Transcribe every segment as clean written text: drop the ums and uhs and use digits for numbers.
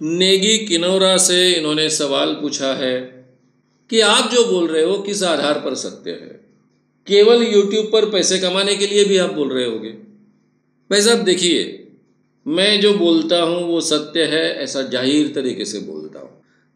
नेगी किनौरा से इन्होंने सवाल पूछा है कि आप जो बोल रहे हो किस आधार पर सत्य है। केवल यूट्यूब पर पैसे कमाने के लिए भी आप बोल रहे होगे। भाई साहब देखिए, मैं जो बोलता हूँ वो सत्य है, ऐसा जाहिर तरीके से बोलता हूँ।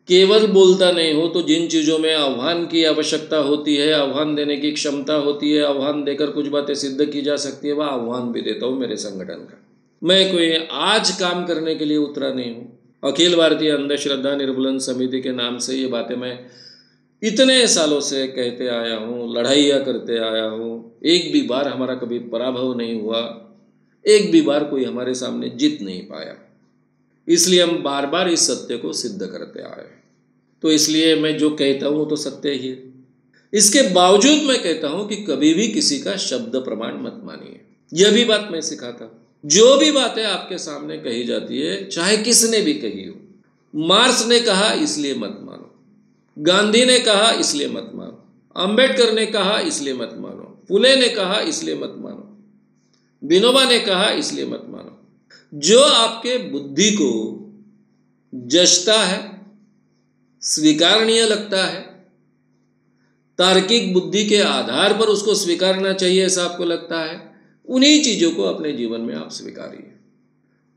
केवल बोलता नहीं हो तो जिन चीज़ों में आह्वान की आवश्यकता होती है, आह्वान देने की क्षमता होती है, आह्वान देकर कुछ बातें सिद्ध की जा सकती है, वह आह्वान भी देता हूँ मेरे संगठन का। मैं कोई आज काम करने के लिए उतरा नहीं हूँ। अखिल भारतीय अंधश्रद्धा निर्मूलन समिति के नाम से ये बातें मैं इतने सालों से कहते आया हूँ, लड़ाइयाँ करते आया हूँ। एक भी बार हमारा कभी पराभव नहीं हुआ, एक भी बार कोई हमारे सामने जीत नहीं पाया। इसलिए हम बार बार इस सत्य को सिद्ध करते आए। तो इसलिए मैं जो कहता हूँ तो सत्य ही है। इसके बावजूद मैं कहता हूँ कि कभी भी किसी का शब्द प्रमाण मत मानिए। यह भी बात मैं सिखाता हूँ। जो भी बातें आपके सामने कही जाती है, चाहे किसने भी कही हो, मार्क्स ने कहा इसलिए मत मानो, गांधी ने कहा इसलिए मत मानो, अंबेडकर ने कहा इसलिए मत मानो, फुले ने कहा इसलिए मत मानो, विनोबा ने कहा इसलिए मत मानो। जो आपके बुद्धि को जचता है, स्वीकारनीय लगता है, तार्किक बुद्धि के आधार पर उसको स्वीकारना चाहिए ऐसा आपको लगता है, उन्हीं चीज़ों को अपने जीवन में आप स्वीकारिए।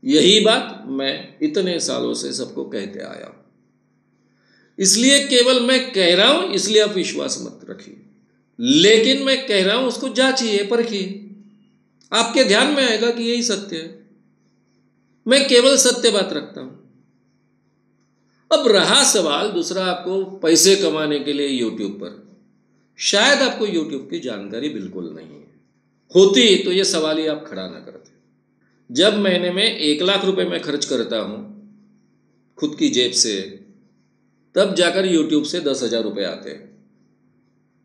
यही बात मैं इतने सालों से सबको कहते आया हूँ। इसलिए केवल मैं कह रहा हूँ इसलिए आप विश्वास मत रखिए, लेकिन मैं कह रहा हूँ उसको जांचिए, परखिए। आपके ध्यान में आएगा कि यही सत्य है। मैं केवल सत्य बात रखता हूँ। अब रहा सवाल दूसरा, आपको पैसे कमाने के लिए यूट्यूब पर, शायद आपको यूट्यूब की जानकारी बिल्कुल नहीं है। होती तो ये सवाल ही आप खड़ा ना करते। जब महीने में 1 लाख रुपए मैं खर्च करता हूँ खुद की जेब से, तब जाकर यूट्यूब से 10,000 रुपये आते हैं।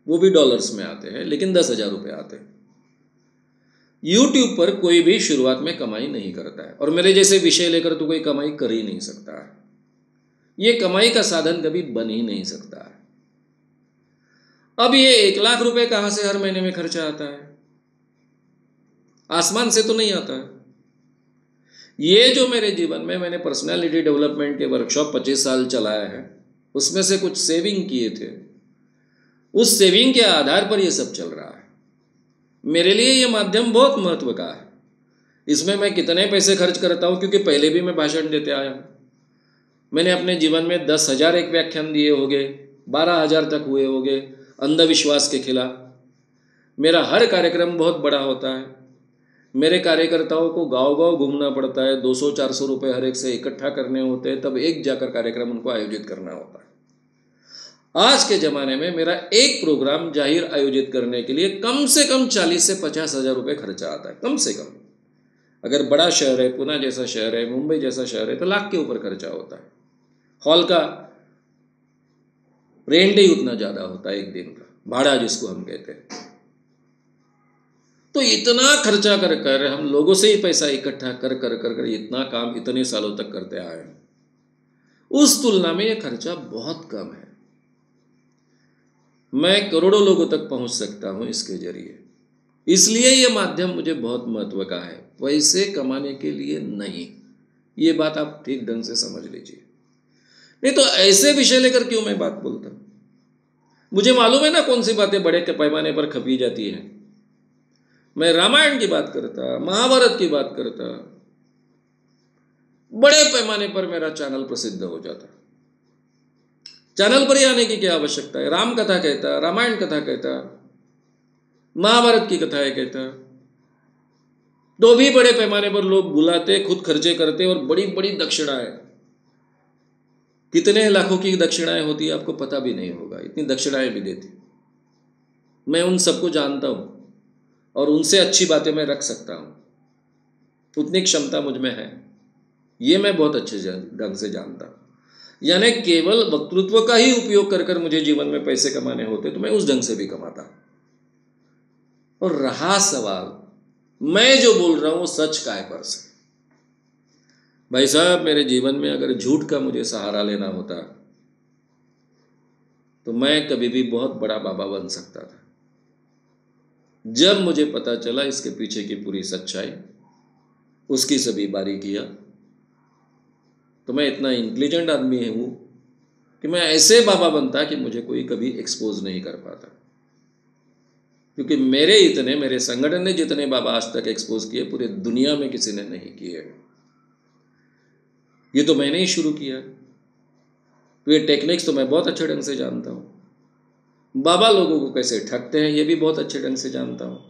वो भी डॉलर्स में आते हैं, लेकिन 10,000 रुपये आते हैं। यूट्यूब पर कोई भी शुरुआत में कमाई नहीं करता है, और मेरे जैसे विषय लेकर तो कोई कमाई कर ही नहीं सकता है। ये कमाई का साधन कभी बन ही नहीं सकता है। अब ये 1 लाख रुपए कहाँ से हर महीने में खर्चा आता है? आसमान से तो नहीं आता है। ये जो मेरे जीवन में मैंने पर्सनालिटी डेवलपमेंट के वर्कशॉप 25 साल चलाया है, उसमें से कुछ सेविंग किए थे, उस सेविंग के आधार पर ये सब चल रहा है। मेरे लिए ये माध्यम बहुत महत्व का है। इसमें मैं कितने पैसे खर्च करता हूँ, क्योंकि पहले भी मैं भाषण देते आया हूँ। मैंने अपने जीवन में 10,000 एक व्याख्यान दिए होंगे, 12,000 तक हुए होंगे अंधविश्वास के खिलाफ। मेरा हर कार्यक्रम बहुत बड़ा होता है। मेरे कार्यकर्ताओं को गांव-गांव घूमना पड़ता है, 200-400 रुपये हर एक से इकट्ठा करने होते हैं, तब एक जाकर कार्यक्रम उनको आयोजित करना होता है। आज के ज़माने में मेरा एक प्रोग्राम जाहिर आयोजित करने के लिए कम से कम 40 से 50,000 रुपये खर्चा आता है, कम से कम। अगर बड़ा शहर है, पुणे जैसा शहर है, मुंबई जैसा शहर है, तो लाख के ऊपर खर्चा होता है। हॉल का रेंट ही उतना ज़्यादा होता है, एक दिन का भाड़ा जिसको हम कहते हैं। तो इतना खर्चा कर कर हम लोगों से ही पैसा इकट्ठा कर कर कर कर इतना काम इतने सालों तक करते आए हैं। उस तुलना में ये खर्चा बहुत कम है। मैं करोड़ों लोगों तक पहुंच सकता हूं इसके जरिए। इसलिए ये माध्यम मुझे बहुत महत्व का है, पैसे कमाने के लिए नहीं। ये बात आप ठीक ढंग से समझ लीजिए। नहीं तो ऐसे विषय लेकर क्यों मैं बात बोलता हूं? मुझे मालूम है ना कौन सी बातें बड़े पैमाने पर खपी जाती हैं। मैं रामायण की बात करता, महाभारत की बात करता, बड़े पैमाने पर मेरा चैनल प्रसिद्ध हो जाता। चैनल पर ही आने की क्या आवश्यकता है? राम कथा कहता, रामायण कथा कहता, महाभारत की कथाएं कहता, तो भी बड़े पैमाने पर लोग बुलाते, खुद खर्चे करते, और बड़ी बड़ी दक्षिणाएं, कितने लाखों की दक्षिणाएं होती है आपको पता भी नहीं होगा, इतनी दक्षिणाएं भी देती। मैं उन सबको जानता हूं और उनसे अच्छी बातें मैं रख सकता हूं, उतनी क्षमता मुझ में है। ये मैं बहुत अच्छे ढंग से जानता हूं। यानी केवल वक्तृत्व का ही उपयोग कर कर मुझे जीवन में पैसे कमाने होते तो मैं उस ढंग से भी कमाता। और रहा सवाल, मैं जो बोल रहा हूं सच काय पर से। भाई साहब, मेरे जीवन में अगर झूठ का मुझे सहारा लेना होता तो मैं कभी भी बहुत बड़ा बाबा बन सकता था। जब मुझे पता चला इसके पीछे की पूरी सच्चाई, उसकी सभी बारीकियां, तो मैं इतना इंटेलिजेंट आदमी हूँ कि मैं ऐसे बाबा बनता कि मुझे कोई कभी एक्सपोज नहीं कर पाता, क्योंकि मेरे संगठन ने जितने बाबा आज तक एक्सपोज किए पूरे दुनिया में किसी ने नहीं किए। ये तो मैंने ही शुरू किया, तो ये टेक्निक्स तो मैं बहुत अच्छे ढंग से जानता हूँ। बाबा लोगों को कैसे ठगते हैं ये भी बहुत अच्छे ढंग से जानता हूँ।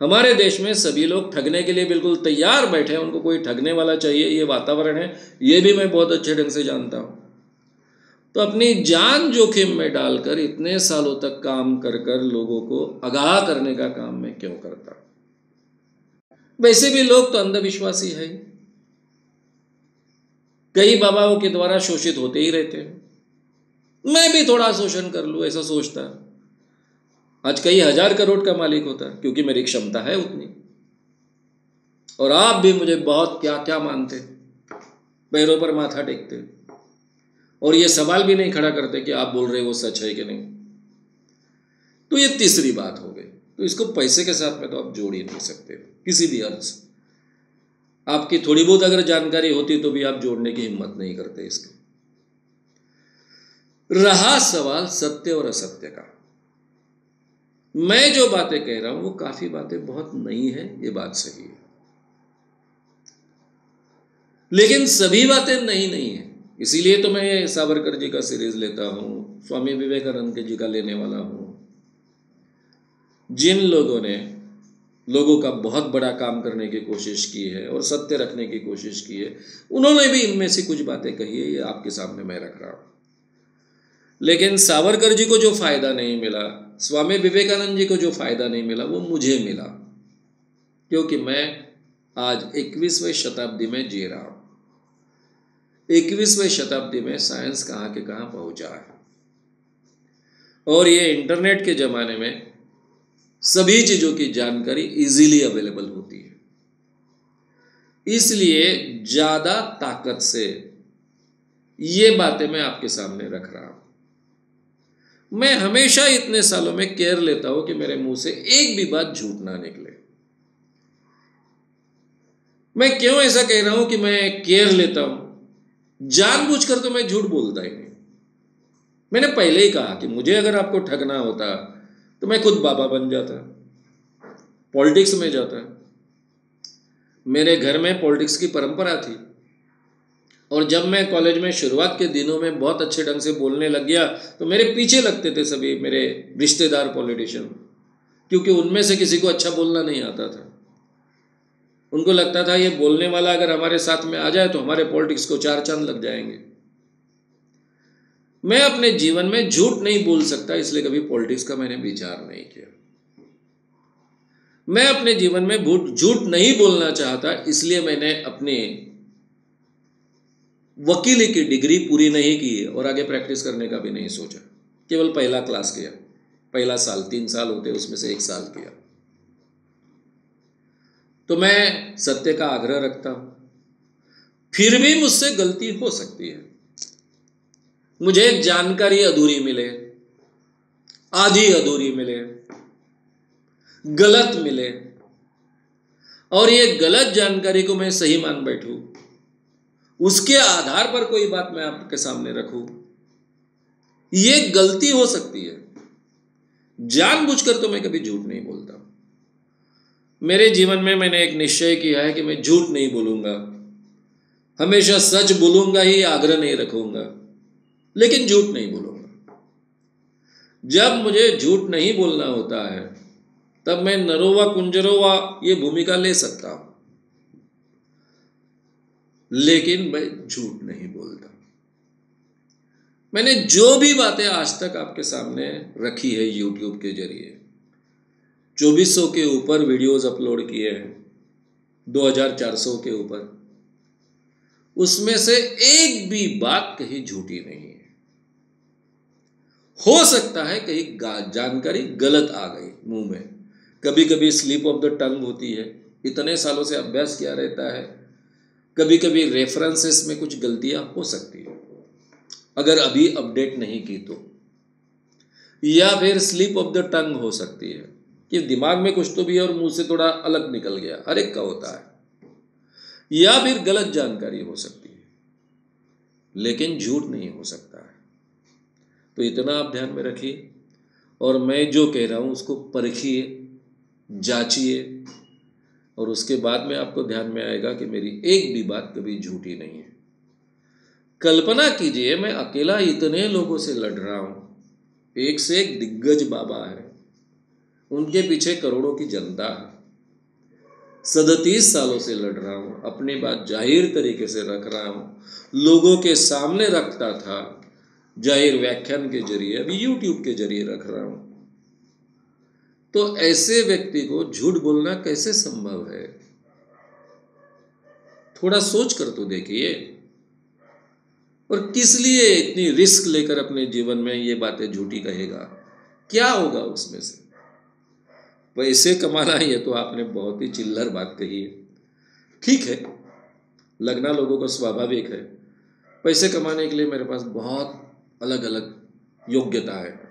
हमारे देश में सभी लोग ठगने के लिए बिल्कुल तैयार बैठे हैं, उनको कोई ठगने वाला चाहिए, ये वातावरण है, ये भी मैं बहुत अच्छे ढंग से जानता हूँ। तो अपनी जान जोखिम में डालकर इतने सालों तक काम कर कर लोगों को आगाह करने का काम मैं क्यों करता? वैसे भी लोग तो अंधविश्वासी है, कई बाबाओं के द्वारा शोषित होते ही रहते हैं, मैं भी थोड़ा शोषण कर लूं ऐसा सोचता। आज कई हजार करोड़ का मालिक होता क्योंकि मेरी क्षमता है उतनी, और आप भी मुझे बहुत क्या क्या मानते, पैरों पर माथा टेकते और ये सवाल भी नहीं खड़ा करते कि आप बोल रहे वो सच है कि नहीं। तो ये तीसरी बात हो गई। तो इसको पैसे के साथ में तो आप जोड़ ही नहीं सकते किसी भी अर्थ से। आपकी थोड़ी बहुत अगर जानकारी होती तो भी आप जोड़ने की हिम्मत नहीं करते इसके। रहा सवाल सत्य और असत्य का, मैं जो बातें कह रहा हूं वो काफी बातें बहुत नई है, ये बात सही है, लेकिन सभी बातें नई नहीं है। इसीलिए तो मैं सावरकर जी का सीरीज लेता हूं, स्वामी विवेकानंद जी का लेने वाला हूं। जिन लोगों ने लोगों का बहुत बड़ा काम करने की कोशिश की है और सत्य रखने की कोशिश की है, उन्होंने भी इनमें से कुछ बातें कही है, ये आपके सामने मैं रख रहा हूं। लेकिन सावरकर जी को जो फायदा नहीं मिला, स्वामी विवेकानंद जी को जो फायदा नहीं मिला, वो मुझे मिला, क्योंकि मैं आज 21वीं शताब्दी में जी रहा हूं। 21वीं शताब्दी में साइंस कहाँ के कहाँ पहुंचा है, और ये इंटरनेट के ज़माने में सभी चीज़ों की जानकारी इजीली अवेलेबल होती है। इसलिए ज़्यादा ताकत से ये बातें मैं आपके सामने रख रहा हूं। मैं हमेशा इतने सालों में केयर लेता हूं कि मेरे मुंह से एक भी बात झूठ ना निकले। मैं क्यों ऐसा कह रहा हूं कि मैं केयर लेता हूं? जानबूझकर तो मैं झूठ बोलता ही नहीं। मैंने पहले ही कहा कि मुझे अगर आपको ठगना होता तो मैं खुद बाबा बन जाता, पॉलिटिक्स में जाता। मेरे घर में पॉलिटिक्स की परंपरा थी, और जब मैं कॉलेज में शुरुआत के दिनों में बहुत अच्छे ढंग से बोलने लग गया तो मेरे पीछे लगते थे सभी मेरे रिश्तेदार पॉलिटिशियन, क्योंकि उनमें से किसी को अच्छा बोलना नहीं आता था। उनको लगता था ये बोलने वाला अगर हमारे साथ में आ जाए तो हमारे पॉलिटिक्स को चार चांद लग जाएंगे। मैं अपने जीवन में झूठ नहीं बोल सकता, इसलिए कभी पॉलिटिक्स का मैंने विचार नहीं किया। मैं अपने जीवन में झूठ नहीं बोलना चाहता, इसलिए मैंने अपनी वकीली की डिग्री पूरी नहीं की और आगे प्रैक्टिस करने का भी नहीं सोचा। केवल पहला क्लास किया, पहला साल, 3 साल होते उसमें से 1 साल किया। तो मैं सत्य का आग्रह रखता हूं, फिर भी मुझसे गलती हो सकती है। मुझे जानकारी अधूरी मिले, आधी अधूरी मिले, गलत मिले, और ये गलत जानकारी को मैं सही मान बैठूं, उसके आधार पर कोई बात मैं आपके सामने रखूं, ये गलती हो सकती है। जानबूझकर तो मैं कभी झूठ नहीं बोलता। मेरे जीवन में मैंने एक निश्चय किया है कि मैं झूठ नहीं बोलूंगा, हमेशा सच बोलूंगा ही, आग्रह नहीं रखूंगा, लेकिन झूठ नहीं बोलूंगा। जब मुझे झूठ नहीं बोलना होता है तब मैं नरोवा कुंजरोवा ये भूमिका ले सकता हूं, लेकिन मैं झूठ नहीं बोलता। मैंने जो भी बातें आज तक आपके सामने रखी है YouTube के जरिए, 2400 के ऊपर वीडियोस अपलोड किए हैं, 2400 के ऊपर, उसमें से एक भी बात कहीं झूठी नहीं है। हो सकता है कहीं जानकारी गलत आ गई मुंह में, कभी कभी स्लिप ऑफ द टंग होती है, इतने सालों से अभ्यास किया रहता है, कभी कभी रेफरेंसेस में कुछ गलतियां हो सकती है अगर अभी अपडेट नहीं की तो, या फिर स्लिप ऑफ द टंग हो सकती है कि दिमाग में कुछ तो भी है और मुंह से थोड़ा अलग निकल गया, हर एक का होता है, या फिर गलत जानकारी हो सकती है। लेकिन झूठ नहीं हो सकता है। तो इतना आप ध्यान में रखिए, और मैं जो कह रहा हूँ उसको परखिए, जांचिए, और उसके बाद में आपको ध्यान में आएगा कि मेरी एक भी बात कभी झूठी नहीं है। कल्पना कीजिए, मैं अकेला इतने लोगों से लड़ रहा हूँ, एक से एक दिग्गज बाबा है, उनके पीछे करोड़ों की जनता है, 37 सालों से लड़ रहा हूँ, अपनी बात जाहिर तरीके से रख रहा हूँ, लोगों के सामने रखता था, जाहिर व्याख्यान के जरिए, अभी यूट्यूब के जरिए रख रहा हूँ। तो ऐसे व्यक्ति को झूठ बोलना कैसे संभव है? थोड़ा सोच कर तो देखिए। और किस लिए इतनी रिस्क लेकर अपने जीवन में ये बातें झूठी कहेगा? क्या होगा उसमें से? पैसे कमाना है, ये तो आपने बहुत ही चिल्लर बात कही है। ठीक है, लगना लोगों को स्वाभाविक है। पैसे कमाने के लिए मेरे पास बहुत अलग अलग योग्यता है,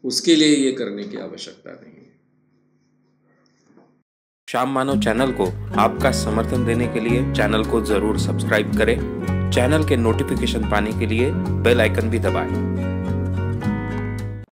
उसके लिए ये करने की आवश्यकता नहीं है। श्याम मानव चैनल को आपका समर्थन देने के लिए चैनल को जरूर सब्सक्राइब करें। चैनल के नोटिफिकेशन पाने के लिए बेल आइकन भी दबाएं।